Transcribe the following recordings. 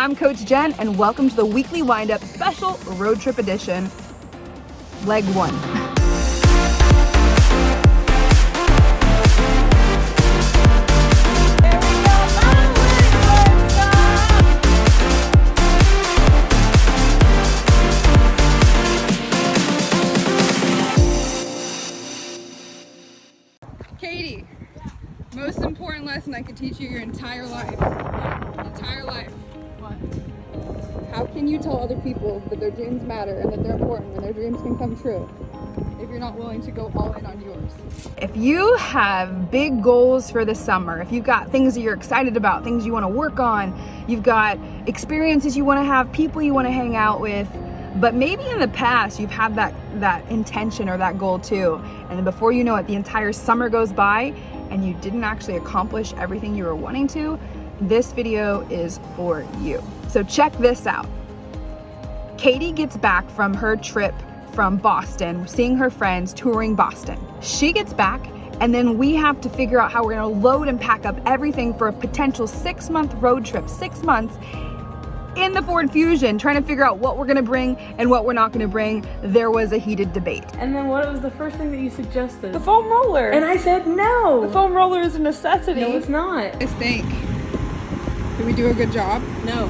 I'm Coach Jen, and welcome to the weekly wind-up special road trip edition, leg 1. Katie, most important lesson I could teach you your entire life. What? How can you tell other people that their dreams matter and that they're important and their dreams can come true if you're not willing to go all in on yours? If you have big goals for the summer, if you've got things that you're excited about, things you want to work on, you've got experiences you want to have, people you want to hang out with, but maybe in the past you've had that intention or that goal too, and then before you know it, the entire summer goes by and you didn't actually accomplish everything you were wanting to, this video is for you. So check this out. Katie gets back from her trip from Boston, seeing her friends, touring Boston. She gets back, and then we have to figure out how we're gonna load and pack up everything for a potential 6-month road trip, 6 months in the Ford Fusion, trying to figure out what we're gonna bring and what we're not gonna bring. There was a heated debate. And then what was the first thing that you suggested? The foam roller. And I said no. The foam roller is a necessity. No, it's not. I think. Did we do a good job? No.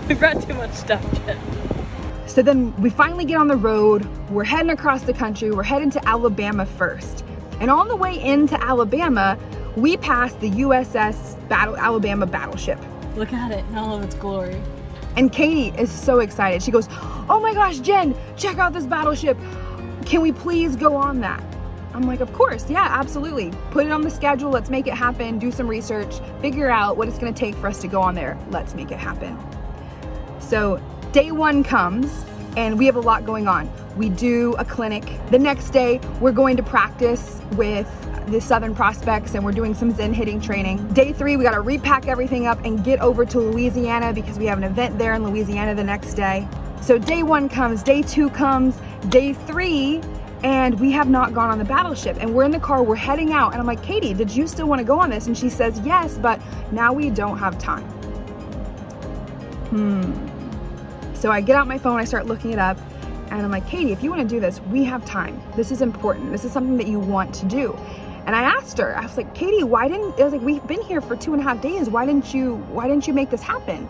We brought too much stuff, Jen. So then we finally get on the road. We're heading across the country. We're heading to Alabama first. And on the way into Alabama, we passed the USS Alabama battleship. Look at it in all of its glory. And Katie is so excited. She goes, "Oh my gosh, Jen, check out this battleship. Can we please go on that?" I'm like, "Of course, yeah, absolutely. Put it on the schedule. Let's make it happen. Do some research, figure out what it's gonna take for us to go on there. Let's make it happen." So day 1 comes and we have a lot going on. We do a clinic. The next day, we're going to practice with the Southern Prospects and we're doing some Zen hitting training. Day 3, we gotta repack everything up and get over to Louisiana because we have an event there in Louisiana the next day. So day 1 comes, day 2 comes, day 3, and we have not gone on the battleship. And we're in the car, we're heading out, and I'm like, "Katie, did you still wanna go on this?" And she says, "Yes, but now we don't have time." So I get out my phone, I start looking it up, and I'm like, "Katie, if you wanna do this, we have time. This is important. This is something that you want to do." And I asked her, I was like, "Katie, we've been here for 2.5 days. Why didn't you make this happen?"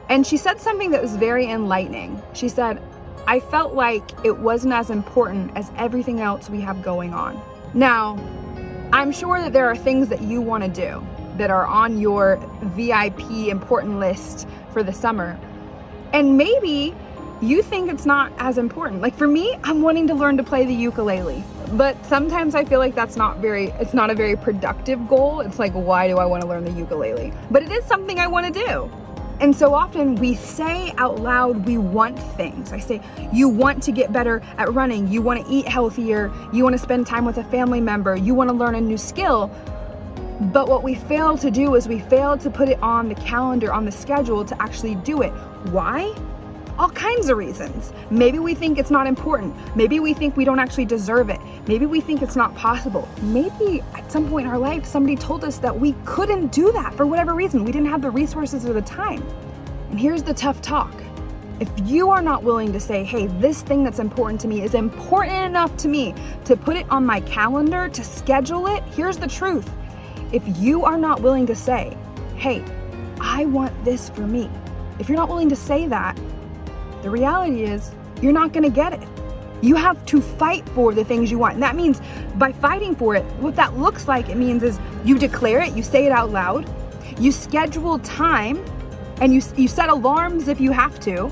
And she said something that was very enlightening. She said, "I felt like it wasn't as important as everything else we have going on." Now, I'm sure that there are things that you wanna do that are on your VIP important list for the summer. And maybe you think it's not as important. Like for me, I'm wanting to learn to play the ukulele. But sometimes I feel like it's not a very productive goal. It's like, why do I want to learn the ukulele? But it is something I want to do. And so often we say out loud, we want things. I say, you want to get better at running. You want to eat healthier. You want to spend time with a family member. You want to learn a new skill. But what we fail to do is we fail to put it on the calendar, on the schedule to actually do it. Why? All kinds of reasons. Maybe we think it's not important. Maybe we think we don't actually deserve it. Maybe we think it's not possible. Maybe at some point in our life, somebody told us that we couldn't do that for whatever reason. We didn't have the resources or the time. And here's the tough talk. If you are not willing to say, "Hey, this thing that's important to me is important enough to me to put it on my calendar, to schedule it," here's the truth. If you are not willing to say, "Hey, I want this for me," if you're not willing to say that, the reality is you're not gonna get it. You have to fight for the things you want. And that means by fighting for it, what that looks like, it means is you declare it, you say it out loud, you schedule time, and you set alarms if you have to,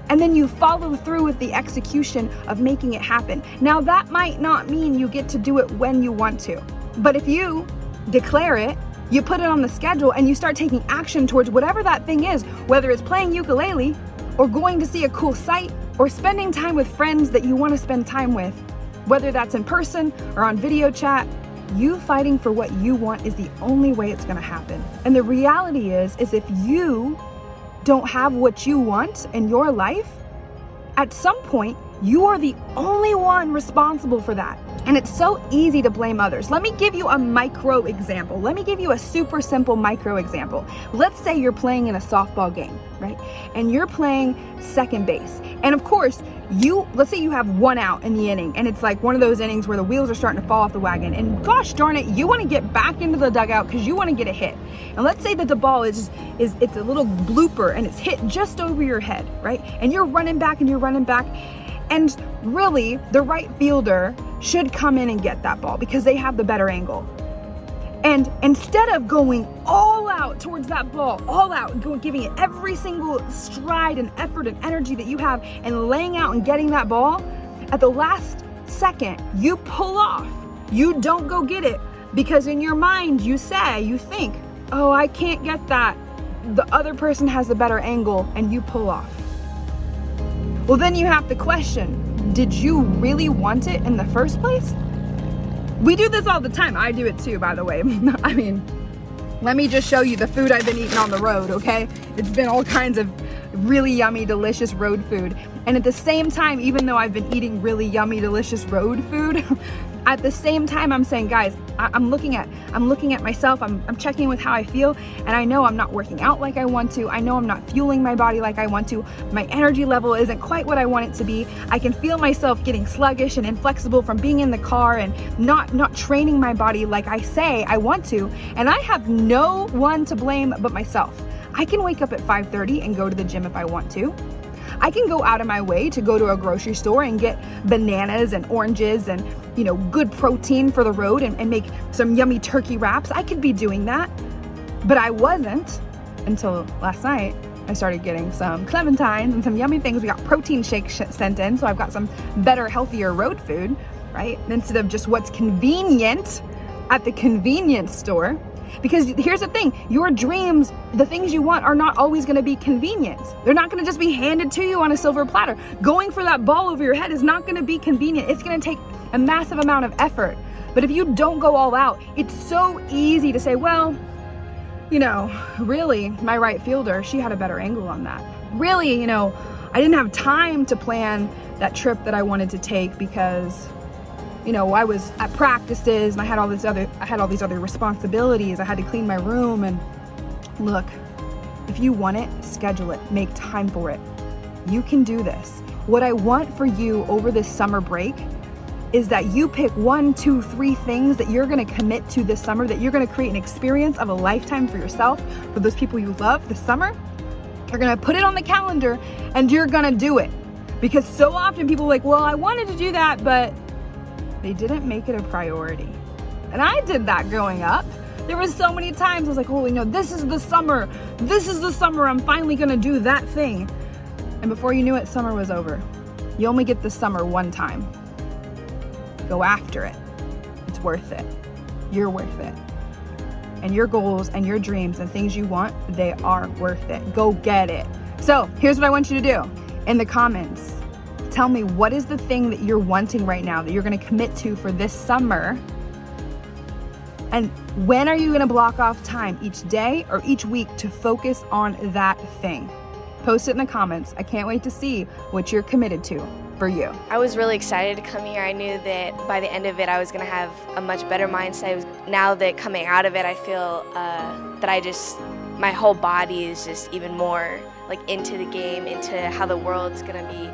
and then you follow through with the execution of making it happen. Now that might not mean you get to do it when you want to, but if you declare it, you put it on the schedule, and you start taking action towards whatever that thing is, whether it's playing ukulele or going to see a cool sight or spending time with friends that you want to spend time with, whether that's in person or on video chat, you fighting for what you want is the only way it's going to happen. And the reality is if you don't have what you want in your life, at some point You are the only one responsible for that. And it's so easy to blame others. Let me give you a micro example. Let me give you a super simple micro example. Let's say you're playing in a softball game, right? And you're playing second base. And of course, let's say you have one out in the inning, and it's like one of those innings where the wheels are starting to fall off the wagon. And gosh darn it, you want to get back into the dugout because you want to get a hit. And let's say that the ball it's a little blooper and it's hit just over your head, right? And you're running back and you're running back. And really, the right fielder should come in and get that ball because they have the better angle. And instead of going all out towards that ball, all out, giving it every single stride and effort and energy that you have and laying out and getting that ball, at the last second, you pull off. You don't go get it because in your mind, you think, oh, I can't get that. The other person has a better angle, and you pull off. Well, then you have to question, did you really want it in the first place? We do this all the time. I do it too, by the way. I mean, let me just show you the food I've been eating on the road, okay? It's been all kinds of really yummy, delicious road food. And at the same time, even though I've been eating really yummy, delicious road food, at the same time, I'm saying, guys, I'm looking at myself. I'm checking with how I feel, and I know I'm not working out like I want to. I know I'm not fueling my body like I want to. My energy level isn't quite what I want it to be. I can feel myself getting sluggish and inflexible from being in the car and not training my body like I say I want to. And I have no one to blame but myself. I can wake up at 5:30 and go to the gym if I want to. I can go out of my way to go to a grocery store and get bananas and oranges and, good protein for the road and make some yummy turkey wraps. I could be doing that, but I wasn't until last night. I started getting some clementines and some yummy things. We got protein shakes sent in, so I've got some better, healthier road food, right? Instead of just what's convenient at the convenience store. Because here's the thing, your dreams, the things you want are not always gonna be convenient. They're not gonna just be handed to you on a silver platter. Going for that ball over your head is not gonna be convenient. It's gonna take a massive amount of effort. But if you don't go all out, it's so easy to say, well, really, my right fielder, she had a better angle on that. Really, I didn't have time to plan that trip that I wanted to take because I was at practices and I had all these other responsibilities. I had to clean my room. And look, if you want it, schedule it, make time for it. You can do this. What I want for you over this summer break is that you pick 1, 2, 3 things that you're gonna commit to this summer, that you're gonna create an experience of a lifetime for yourself, for those people you love this summer. You're gonna put it on the calendar and you're gonna do it. Because so often people are like, well, I wanted to do that, but they didn't make it a priority. And I did that growing up. There was so many times I was like, oh, this is the summer. This is the summer. I'm finally gonna do that thing. And before you knew it, summer was over. You only get the summer one time. Go after it. It's worth it. You're worth it. And your goals and your dreams and things you want, they are worth it. Go get it. So here's what I want you to do. In the comments, tell me, what is the thing that you're wanting right now that you're gonna commit to for this summer? And when are you gonna block off time each day or each week to focus on that thing? Post it in the comments. I can't wait to see what you're committed to for you. I was really excited to come here. I knew that by the end of it I was gonna have a much better mindset. Now that coming out of it, I feel that my whole body is just even more into the game, into how the world's gonna be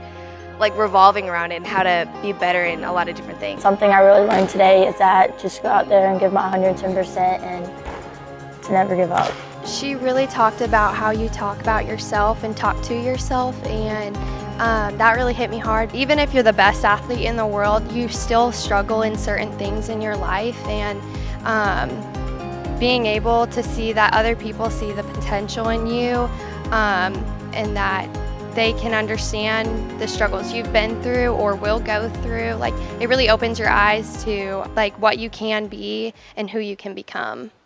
revolving around it and how to be better in a lot of different things. Something I really learned today is that just go out there and give my 110% and to never give up. She really talked about how you talk about yourself and talk to yourself, and that really hit me hard. Even if you're the best athlete in the world, you still struggle in certain things in your life, and being able to see that other people see the potential in you, and that they can understand the struggles you've been through or will go through. It really opens your eyes to what you can be and who you can become.